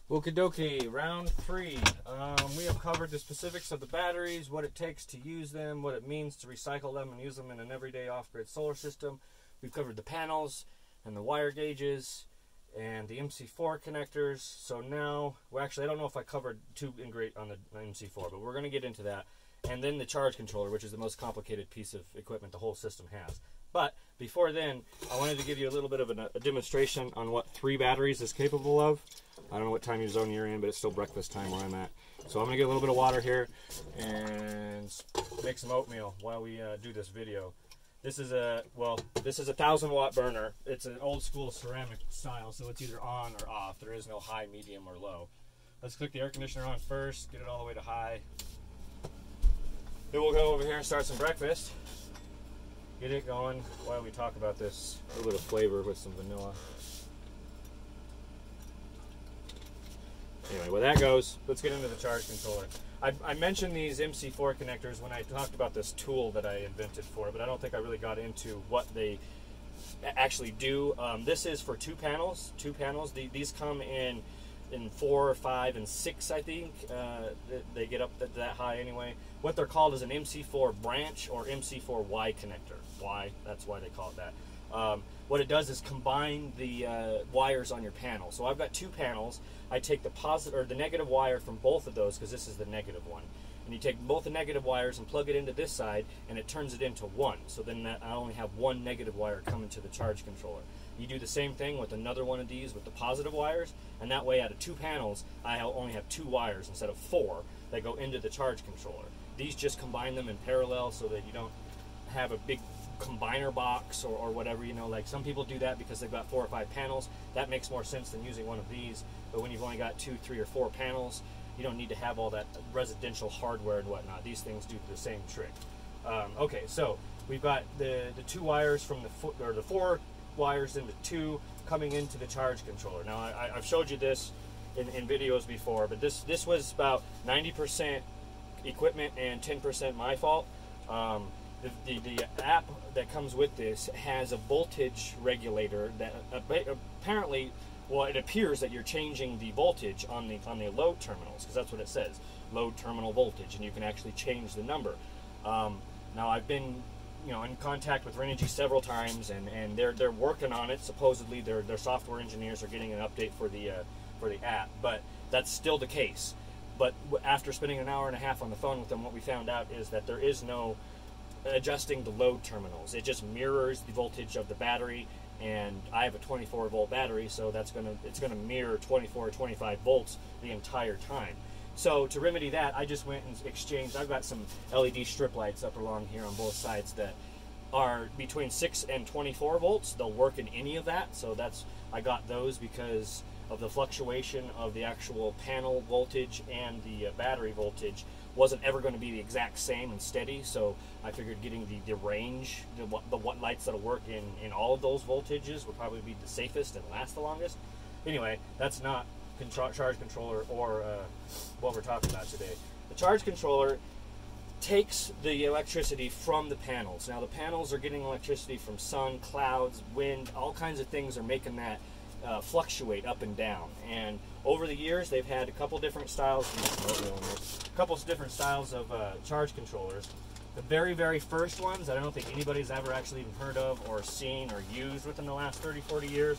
Okie dokie, round 3. We have covered the specifics of the batteries, what it takes to use them, what it means to recycle them and use them in an everyday off-grid solar system. We've covered the panels and the wire gauges and the MC4 connectors. So now, well, actually, I don't know if I covered too in great on the MC4, but we're going to get into that. And then the charge controller, which is the most complicated piece of equipment the whole system has. But before then, I wanted to give you a little bit of a demonstration on what 3 batteries is capable of. I don't know what time zone you're in, but it's still breakfast time where I'm at. So I'm going to get a little bit of water here and make some oatmeal while we do this video. This is a 1,000-watt burner. It's an old school ceramic style, so it's either on or off. There is no high, medium, or low. Let's click the air conditioner on first, get it all the way to high. Then we'll go over here and start some breakfast. Get it going while we talk about this. A little bit of flavor with some vanilla. Anyway, where that goes, let's get into the charge controller. I mentioned these MC4 connectors when I talked about this tool that I invented for it, but I don't think I really got into what they actually do. This is for 2 panels. These come in 4, 5, and 6, I think. They get up that high anyway. What they're called is an MC4 branch or MC4Y connector. Y, that's why they call it that. What it does is combine the wires on your panel. So I've got 2 panels. I take the positive or the negative wire from both of those, because this is the negative one. And you take both the negative wires and plug it into this side, and it turns it into 1. So then I only have 1 negative wire coming to the charge controller. You do the same thing with another one of these with the positive wires, and that way out of 2 panels, I only have 2 wires instead of 4 that go into the charge controller. These just combine them in parallel so that you don't have a big combiner box or whatever, you know, like some people do that because they've got 4 or 5 panels. That makes more sense than using one of these. But when you've only got 2, 3, or 4 panels, you don't need to have all that residential hardware and whatnot. These things do the same trick. Okay, so we've got the 2 wires from the 4 wires into 2 coming into the charge controller. Now I've showed you this in videos before, but this was about 90% equipment and 10% my fault. The app that comes with this has a voltage regulator that apparently, well, it appears that you're changing the voltage on the load terminals, because that's what it says, load terminal voltage, and you can actually change the number. Now I've been, you know, in contact with Renogy several times, and they're working on it. Supposedly their software engineers are getting an update for the app, but that's still the case. But after spending an hour and a half on the phone with them, what we found out is that there is no adjusting the load terminals. It just mirrors the voltage of the battery, and I have a 24-volt battery, so it's gonna mirror 24 or 25 volts the entire time. So to remedy that, I just went and exchanged. I've got some LED strip lights up along here on both sides that are between 6 and 24 volts. They'll work in any of that, so I got those because of the fluctuation of the actual panel voltage and the battery voltage wasn't ever going to be the exact same and steady, so I figured getting the range, the lights that'll work in all of those voltages would probably be the safest and last the longest. Anyway, that's not charge controller or what we're talking about today. The charge controller takes the electricity from the panels. Now the panels are getting electricity from sun, clouds, wind, all kinds of things are making that fluctuate up and down. And over the years, they've had a couple different styles of charge controllers. The very, very first ones that I don't think anybody's ever actually even heard of or seen or used within the last 30, 40 years,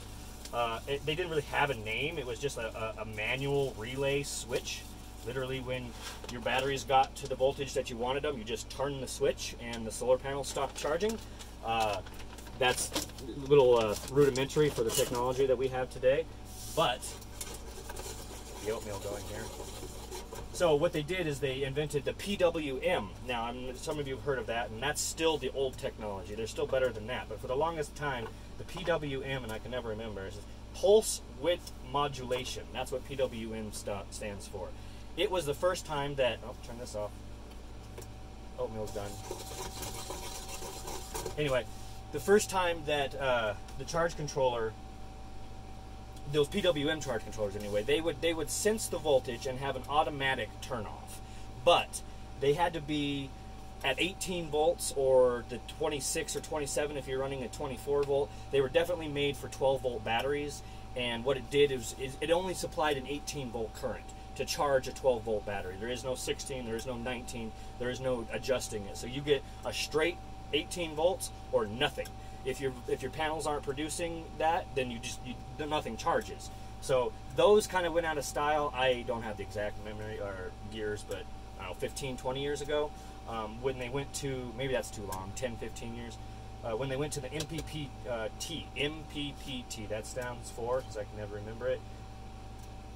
they didn't really have a name. It was just a manual relay switch. Literally, when your batteries got to the voltage that you wanted them, you just turned the switch and the solar panel stopped charging. That's a little rudimentary for the technology that we have today, but the oatmeal going here. So what they did is they invented the PWM. Now, some of you have heard of that, and that's still the old technology. They're still better than that, but for the longest time, the PWM, and I can never remember, is pulse width modulation. That's what PWM stands for. It was the first time that, oh, turn this off. Oatmeal's done. Anyway, the first time that the charge controller, those PWM charge controllers anyway, they would sense the voltage and have an automatic turn off. But they had to be at 18 volts or the 26 or 27 if you're running a 24 volt. They were definitely made for 12 volt batteries, and what it did is it only supplied an 18-volt current to charge a 12-volt battery. There is no 16, there is no 19, there is no adjusting it. So you get a straight 18 volts or nothing. If your panels aren't producing that, then nothing charges. So those kind of went out of style. I don't have the exact memory or years, but I don't know, 15, 20 years ago, when they went to, maybe that's too long, 10, 15 years, when they went to the MPPT, that stands for, because I can never remember it,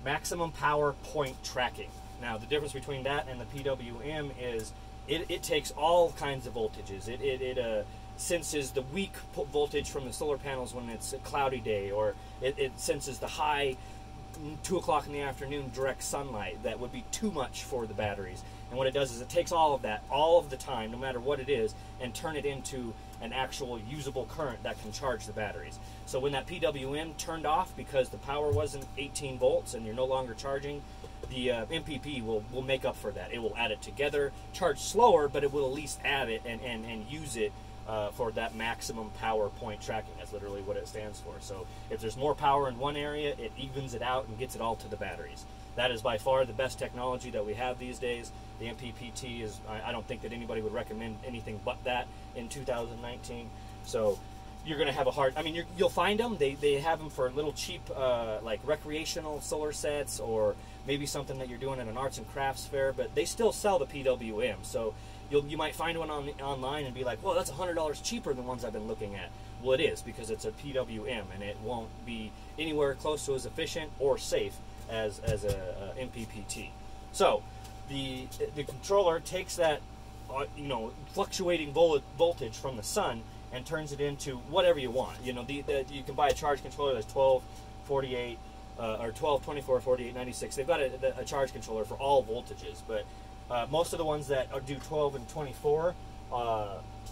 maximum power point tracking. Now the difference between that and the PWM is it takes all kinds of voltages. It senses the weak voltage from the solar panels when it's a cloudy day, or it senses the high 2 o'clock in the afternoon direct sunlight that would be too much for the batteries. And what it does is it takes all of that, all of the time, no matter what it is, and turn it into an actual usable current that can charge the batteries. So when that PWM turned off because the power wasn't 18 volts and you're no longer charging, the MPP will make up for that. It will add it together, charge slower, but it will at least add it and use it for that maximum power point tracking. That's literally what it stands for. So if there's more power in one area, it evens it out and gets it all to the batteries. That is by far the best technology that we have these days. The MPPT is, I don't think that anybody would recommend anything but that in 2019. So you're going to have a hard, I mean, you'll find them. They have them for little cheap, like recreational solar sets, or maybe something that you're doing at an arts and crafts fair, but they still sell the PWM. So you might find one online and be like, well, that's $100 cheaper than ones I've been looking at. Well, it is, because it's a PWM, and it won't be anywhere close to as efficient or safe as a MPPT. So the controller takes that fluctuating voltage from the sun and turns it into whatever you want. You can buy a charge controller that's 12, 48, or 12, 24, 48, 96. They've got a charge controller for all voltages, but most of the ones that do 12 and 24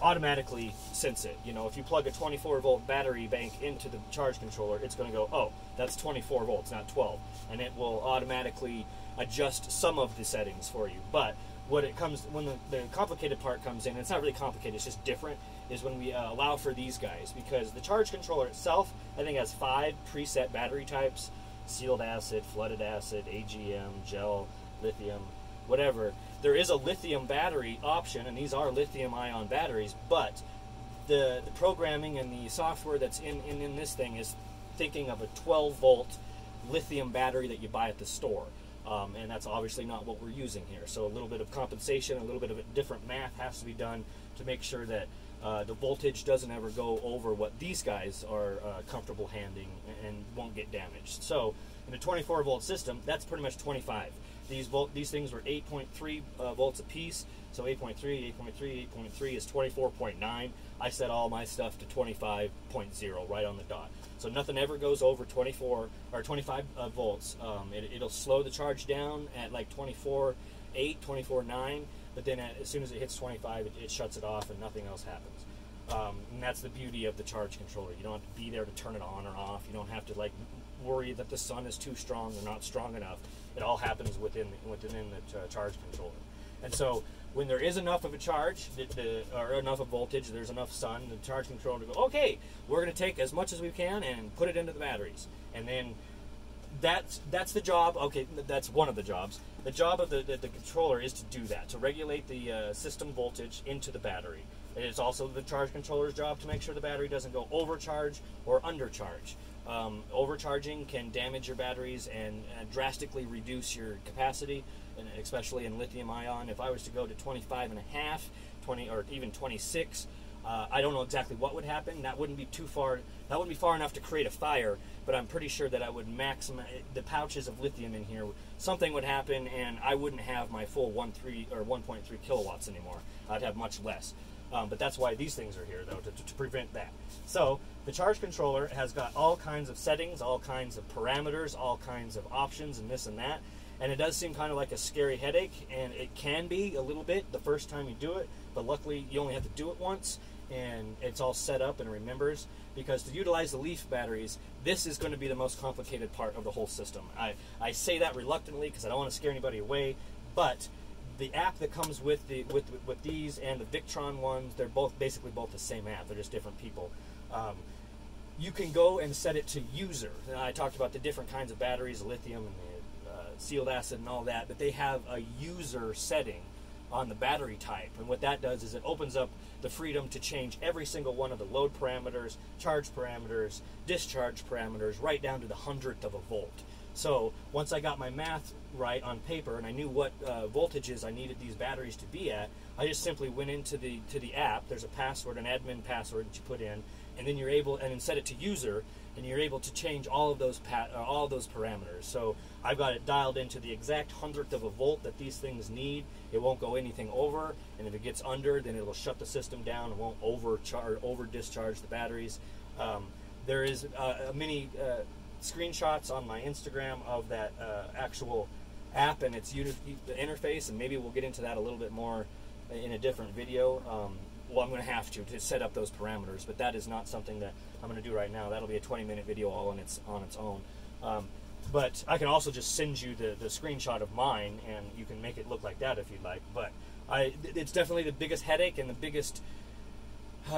automatically sense it. If you plug a 24-volt battery bank into the charge controller, it's going to go, oh, that's 24 volts, not 12, and it will automatically adjust some of the settings for you. But when the complicated part comes in, and it's not really complicated, it's just different, is when we allow for these guys, because the charge controller itself, I think, has 5 preset battery types: sealed acid, flooded acid, AGM, gel, lithium, whatever. There is a lithium battery option, and these are lithium-ion batteries, but the programming and the software that's in this thing is thinking of a 12-volt lithium battery that you buy at the store. And that's obviously not what we're using here. So a little bit of compensation, a little bit of different math has to be done to make sure that the voltage doesn't ever go over what these guys are comfortable handling and won't get damaged. So in a 24-volt system, that's pretty much 25. These things were 8.3 volts apiece. So 8.3, 8.3, 8.3 is 24.9. I set all my stuff to 25.0 right on the dot. So nothing ever goes over 24 or 25 volts. It'll slow the charge down at like 24.8, 24.9, but then as soon as it hits 25, it shuts it off and nothing else happens. And that's the beauty of the charge controller. You don't have to be there to turn it on or off. You don't have to worry that the sun is too strong or not strong enough. It all happens within the charge controller. And so when there is enough of a charge, or enough of voltage, there's enough sun, the charge controller to go, okay, we're going to take as much as we can and put it into the batteries. And then that's the job. Okay, that's one of the jobs. The job of the controller is to do that, to regulate the system voltage into the battery. It is also the charge controller's job to make sure the battery doesn't go overcharge or undercharge. Overcharging can damage your batteries and drastically reduce your capacity, and especially in lithium ion. If I was to go to 25.5, 20, or even 26, I don't know exactly what would happen. That wouldn't be too far. That wouldn't be far enough to create a fire, but I'm pretty sure that I would maximize the pouches of lithium in here. Something would happen, and I wouldn't have my full 1.3 kilowatts anymore. I'd have much less. But that's why these things are here, though, to prevent that. So the charge controller has got all kinds of settings, all kinds of parameters, all kinds of options, and this and that. And it does seem kind of like a scary headache, and it can be a little bit the first time you do it, but luckily you only have to do it once, and it's all set up and remembers. Because to utilize the Leaf batteries, this is going to be the most complicated part of the whole system. I say that reluctantly because I don't want to scare anybody away, but the app that comes with these and the Victron ones, they're basically both the same app. They're just different people. you can go and set it to user. And I talked about the different kinds of batteries, lithium and the sealed acid and all that, but they have a user setting on the battery type. And what that does is it opens up the freedom to change every single one of the load parameters, charge parameters, discharge parameters, right down to the 100th of a volt. So once I got my math right on paper and I knew what voltages I needed these batteries to be at, I just simply went into the app. There's a password, an admin password that you put in, and then you're able, and then set it to user, and you're able to change all of those parameters. So I've got it dialed into the exact 100th of a volt that these things need. It won't go anything over, and if it gets under, then it'll shut the system down. It won't over discharge the batteries. There is many screenshots on my Instagram of that actual app and its the interface, and maybe we'll get into that a little bit more in a different video. Well, I'm going to have to set up those parameters, but that is not something that I'm going to do right now. That'll be a 20-minute video all on its own. But I can also just send you the screenshot of mine, and you can make it look like that if you'd like. But it's definitely the biggest headache and the biggest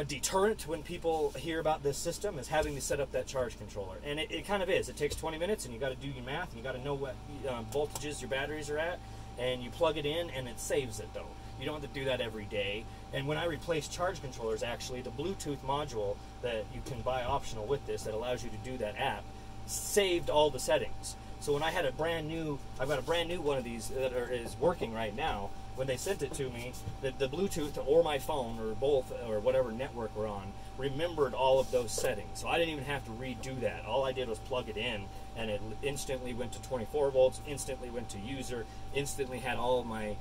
deterrent when people hear about this system is having to set up that charge controller. And it kind of is. It takes 20 minutes, and you got to do your math, and you got to know what voltages your batteries are at, and you plug it in, and it saves it, though. You don't have to do that every day. And when I replace charge controllers, actually, the Bluetooth module that you can buy optional with this that allows you to do that app saved all the settings. So when I had I've got a brand new one of these that is working right now. When they sent it to me, the Bluetooth or my phone or both or whatever network we're on remembered all of those settings. So I didn't even have to redo that. All I did was plug it in, and it instantly went to 24 volts, instantly went to user, instantly had all of my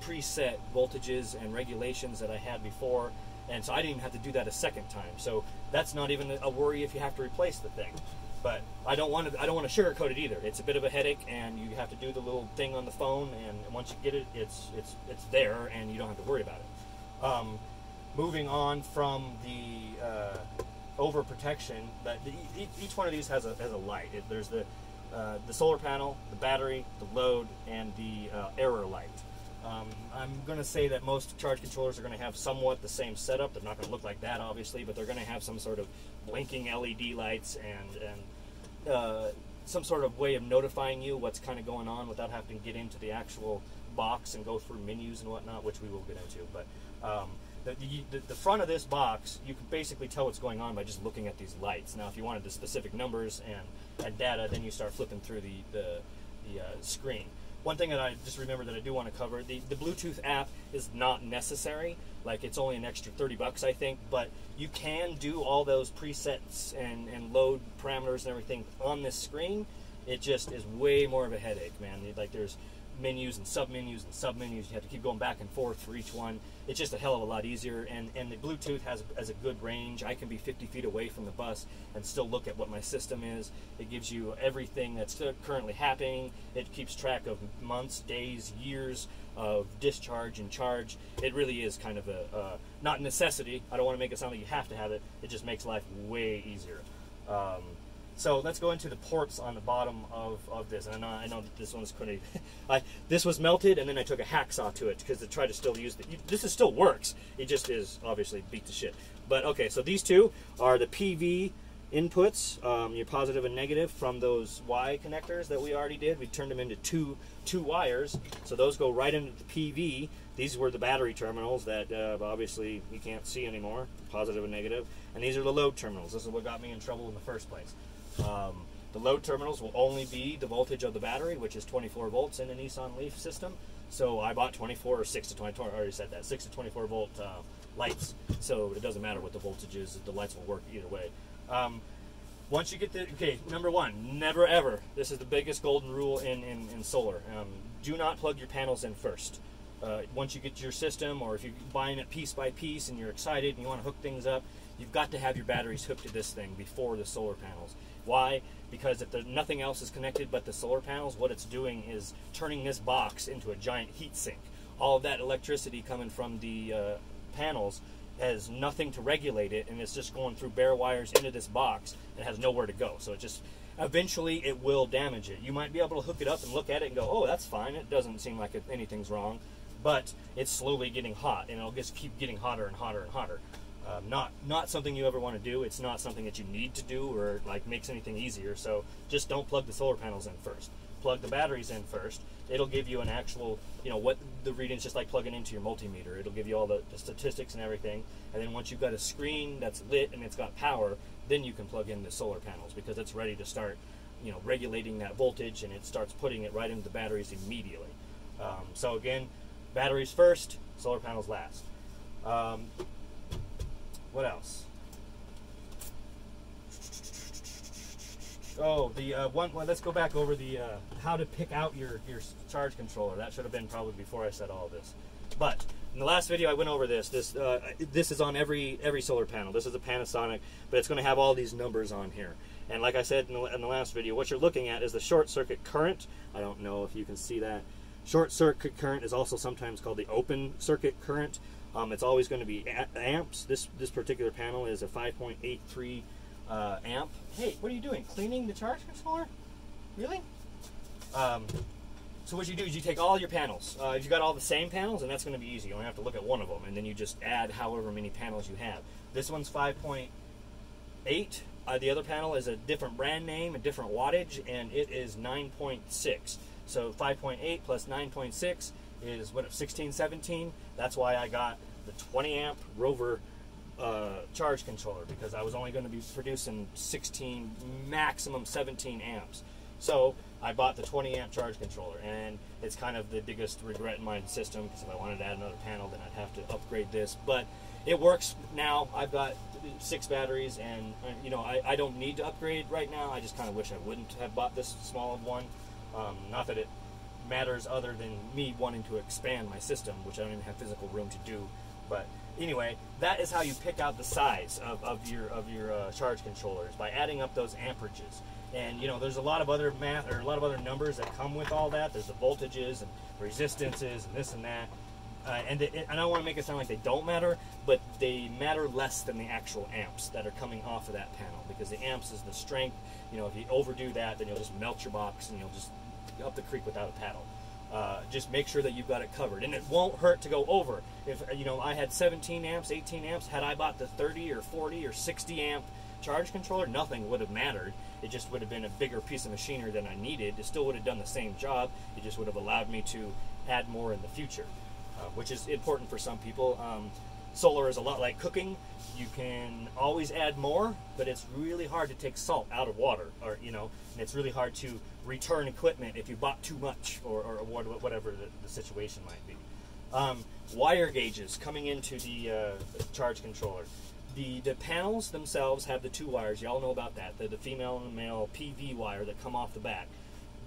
preset voltages and regulations that I had before, and so I didn't even have to do that a second time. So that's not even a worry if you have to replace the thing. But I don't want to sugarcoat it either. It's a bit of a headache, and you have to do the little thing on the phone, and once you get it, it's there, and you don't have to worry about it. Moving on from the overprotection, each one of these has a light. There's the solar panel, the battery, the load, and the error light. I'm going to say that most charge controllers are going to have somewhat the same setup. They're not going to look like that, obviously, but they're going to have some sort of blinking LED lights and some sort of way of notifying you what's kind of going on without having to get into the actual box and go through menus and whatnot, which we will get into. But the front of this box, you can basically tell what's going on by just looking at these lights. Now, if you wanted the specific numbers and data, then you start flipping through the screen. One thing that I just remembered that I do want to cover, the Bluetooth app is not necessary. Like, it's only an extra $30, I think, but you can do all those presets and load parameters and everything on this screen. It just is way more of a headache, man. Like, there's menus and submenus and submenus. You have to keep going back and forth for each one. It's just a hell of a lot easier, and the Bluetooth has a good range. I can be 50 feet away from the bus and still look at what my system is. It gives you everything that's currently happening. It keeps track of months, days, years of discharge and charge. It really is kind of a not necessity. I don't want to make it sound like you have to have it. It just makes life way easier. So let's go into the ports on the bottom of this. And I know that this one's pretty. This was melted, and then I took a hacksaw to it because to try to still use this still works. It just is obviously beat to shit. But okay, so these two are the PV inputs, your positive and negative from those Y connectors that we already did. We turned them into two wires, so those go right into the PV. These were the battery terminals that obviously you can't see anymore, positive and negative. And these are the load terminals. This is what got me in trouble in the first place. The load terminals will only be the voltage of the battery, which is 24 volts in the Nissan Leaf system. So I bought 24 or 6 to 24, I already said that, 6 to 24 volt lights. So it doesn't matter what the voltage is, the lights will work either way. Once you get okay, number one, never ever, this is the biggest golden rule in solar, do not plug your panels in first. Once you get your system, or if you're buying it piece by piece and you're excited and you want to hook things up, you've got to have your batteries hooked to this thing before the solar panels. Why? Because if nothing else is connected but the solar panels, what it's doing is turning this box into a giant heat sink. All of that electricity coming from the panels has nothing to regulate it, and it's just going through bare wires into this box and has nowhere to go. So it just, eventually it will damage it. You might be able to hook it up and look at it and go, oh, that's fine. It doesn't seem like anything's wrong. But it's slowly getting hot, and it'll just keep getting hotter and hotter and hotter. Not something you ever want to do. It's not something that you need to do or like makes anything easier. So just don't plug the solar panels in first. Plug the batteries in first. It'll give you an actual, what the reading's just like plugging into your multimeter. It'll give you all the statistics and everything. And then once you've got a screen that's lit and it's got power, then you can plug in the solar panels because it's ready to start, regulating that voltage, and it starts putting it right into the batteries immediately. So again, batteries first, solar panels last. What else? Oh, let's go back over the how to pick out your charge controller. That should have been probably before I said all this. But in the last video, I went over this. This is on every solar panel. This is a Panasonic, but it's going to have all these numbers on here. And like I said in the last video, what you're looking at is the short circuit current. I don't know if you can see that. Short circuit current is also sometimes called the open circuit current. It's always going to be amps. This particular panel is a 5.83 amp. Hey, what are you doing? Cleaning the charge controller? Really? So what you do is you take all your panels. If you've got all the same panels, and that's going to be easy. You only have to look at one of them, and then you just add however many panels you have. This one's 5.8. The other panel is a different brand name, a different wattage, and it is 9.6. So 5.8 plus 9.6 is what, 16, 17. That's why I got the 20 amp Rover charge controller, because I was only going to be producing 16, maximum 17 amps. So I bought the 20 amp charge controller, and it's kind of the biggest regret in my system, because if I wanted to add another panel, then I'd have to upgrade this. But it works now. I've got 6 batteries, and I don't need to upgrade right now. I just kind of wish I wouldn't have bought this small one. Not that it matters other than me wanting to expand my system, which I don't even have physical room to do. But anyway, that is how you pick out the size of your charge controllers, by adding up those amperages. And there's a lot of other math, or a lot of other numbers that come with all that. There's the voltages and resistances and this and that. And I don't want to make it sound like they don't matter, but they matter less than the actual amps that are coming off of that panel, because the amps is the strength. If you overdo that, then you'll just melt your box and you'll just up the creek without a paddle. Just make sure that you've got it covered, and it won't hurt to go over. If I had 17 amps, 18 amps, had I bought the 30 or 40 or 60 amp charge controller, nothing would have mattered. It just would have been a bigger piece of machinery than I needed. It still would have done the same job. It just would have allowed me to add more in the future, which is important for some people. Solar is a lot like cooking. You can always add more, but it's really hard to take salt out of water, or and it's really hard to return equipment if you bought too much, or whatever the situation might be. Wire gauges coming into the charge controller. The panels themselves have the 2 wires. Y'all know about that. The female and male PV wire that come off the back.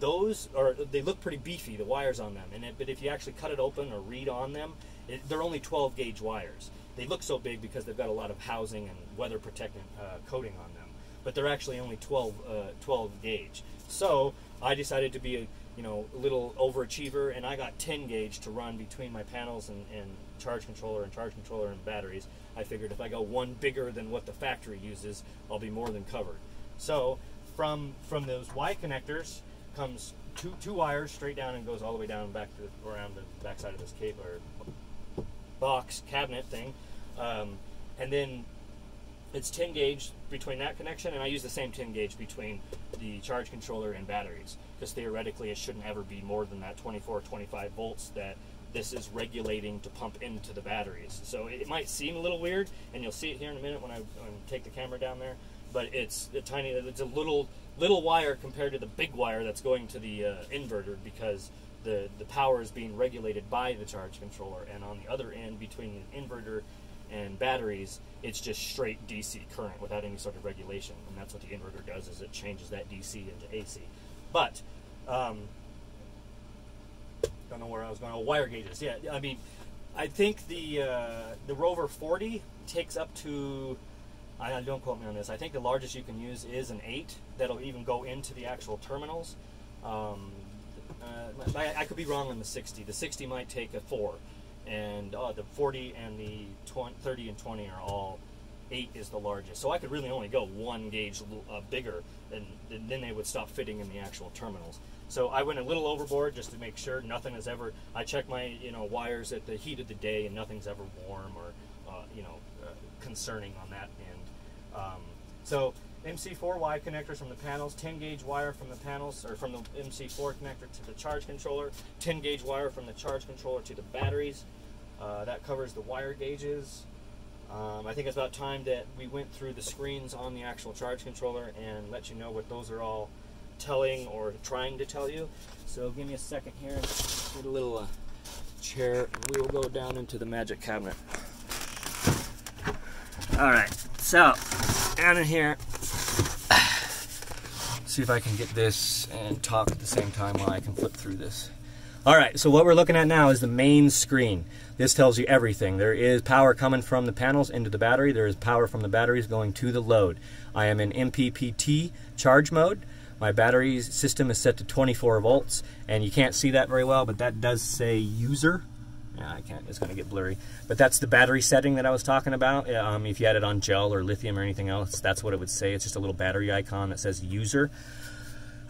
They look pretty beefy, the wires on them. But if you actually cut it open or read on them, they're only 12 gauge wires. They look so big because they've got a lot of housing and weather protectant coating on them. But they're actually only 12 gauge. So I decided to be a little overachiever, and I got 10 gauge to run between my panels and charge controller and batteries. I figured if I go one bigger than what the factory uses, I'll be more than covered. So from those Y connectors comes two wires straight down and goes all the way down back to around the back side of this cable or box cabinet thing, and then it's 10 gauge between that connection, and I use the same 10 gauge between the charge controller and batteries, because theoretically it shouldn't ever be more than that 24 25 volts that this is regulating to pump into the batteries. So it might seem a little weird, and you'll see it here in a minute when I take the camera down there, but it's a little wire compared to the big wire that's going to the inverter, because the power is being regulated by the charge controller, and on the other end between the inverter and batteries, it's just straight DC current without any sort of regulation, and that's what the inverter does, is it changes that DC into AC. But don't know where I was going. Oh, wire gauges. Yeah, I mean, I think the Rover 40 takes up to, don't quote me on this, I think the largest you can use is an 8 that'll even go into the actual terminals. I could be wrong on the 60. The 60 might take a 4, and the 40 and the 30 and 20 are all 8 is the largest. So I could really only go 1 gauge bigger, and then they would stop fitting in the actual terminals. So I went a little overboard just to make sure nothing is ever. I check my wires at the heat of the day, and nothing's ever warm or concerning on that end. So MC4Y connectors from the panels, 10 gauge wire from the panels, or from the MC4 connector to the charge controller, 10 gauge wire from the charge controller to the batteries. That covers the wire gauges. I think it's about time that we went through the screens on the actual charge controller and let you know what those are all telling or trying to tell you. So give me a second here. Get a little chair. We will go down into the magic cabinet. All right, so down in here. See if I can get this and talk at the same time while I can flip through this. All right, so what we're looking at now is the main screen. This tells you everything. There is power coming from the panels into the battery. There is power from the batteries going to the load. I am in MPPT charge mode. My battery system is set to 24 volts, and you can't see that very well, but that does say user. Yeah, I can't, it's going to get blurry. But that's the battery setting that I was talking about. If you had it on gel or lithium or anything else, that's what it would say. It's just a little battery icon that says user.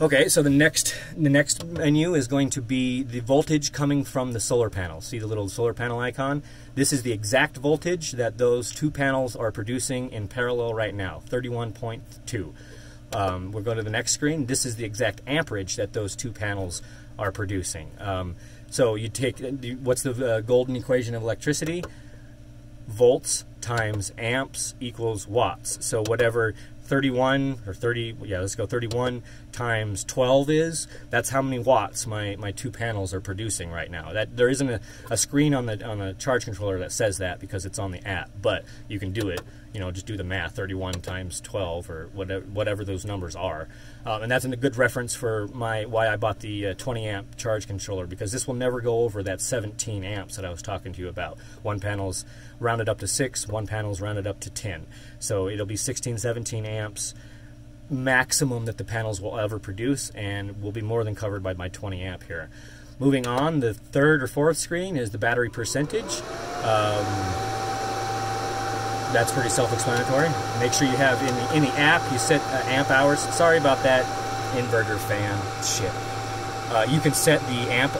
Okay, so the next menu is going to be the voltage coming from the solar panel. See the little solar panel icon? This is the exact voltage that those two panels are producing in parallel right now, 31.2. We'll go to the next screen. This is the exact amperage that those two panels are producing. So you take, what's the golden equation of electricity? Volts times amps equals watts. So whatever 31 or 30, yeah, let's go 31 times 12 is, that's how many watts my two panels are producing right now. That there isn't a screen on the charge controller that says that because it's on the app, but you can do it. You know, just do the math, 31 times 12 or whatever those numbers are. And that's a good reference for why I bought the 20 amp charge controller, because this will never go over that 17 amps that I was talking to you about. One panel's rounded up to 6, one panel's rounded up to 10. So it'll be 16, 17 amps maximum that the panels will ever produce, and will be more than covered by my 20 amp here. Moving on, the third or fourth screen is the battery percentage. That's pretty self-explanatory. Make sure you have in the app, you set amp hours. Sorry about that inverter fan shit. You can set the amp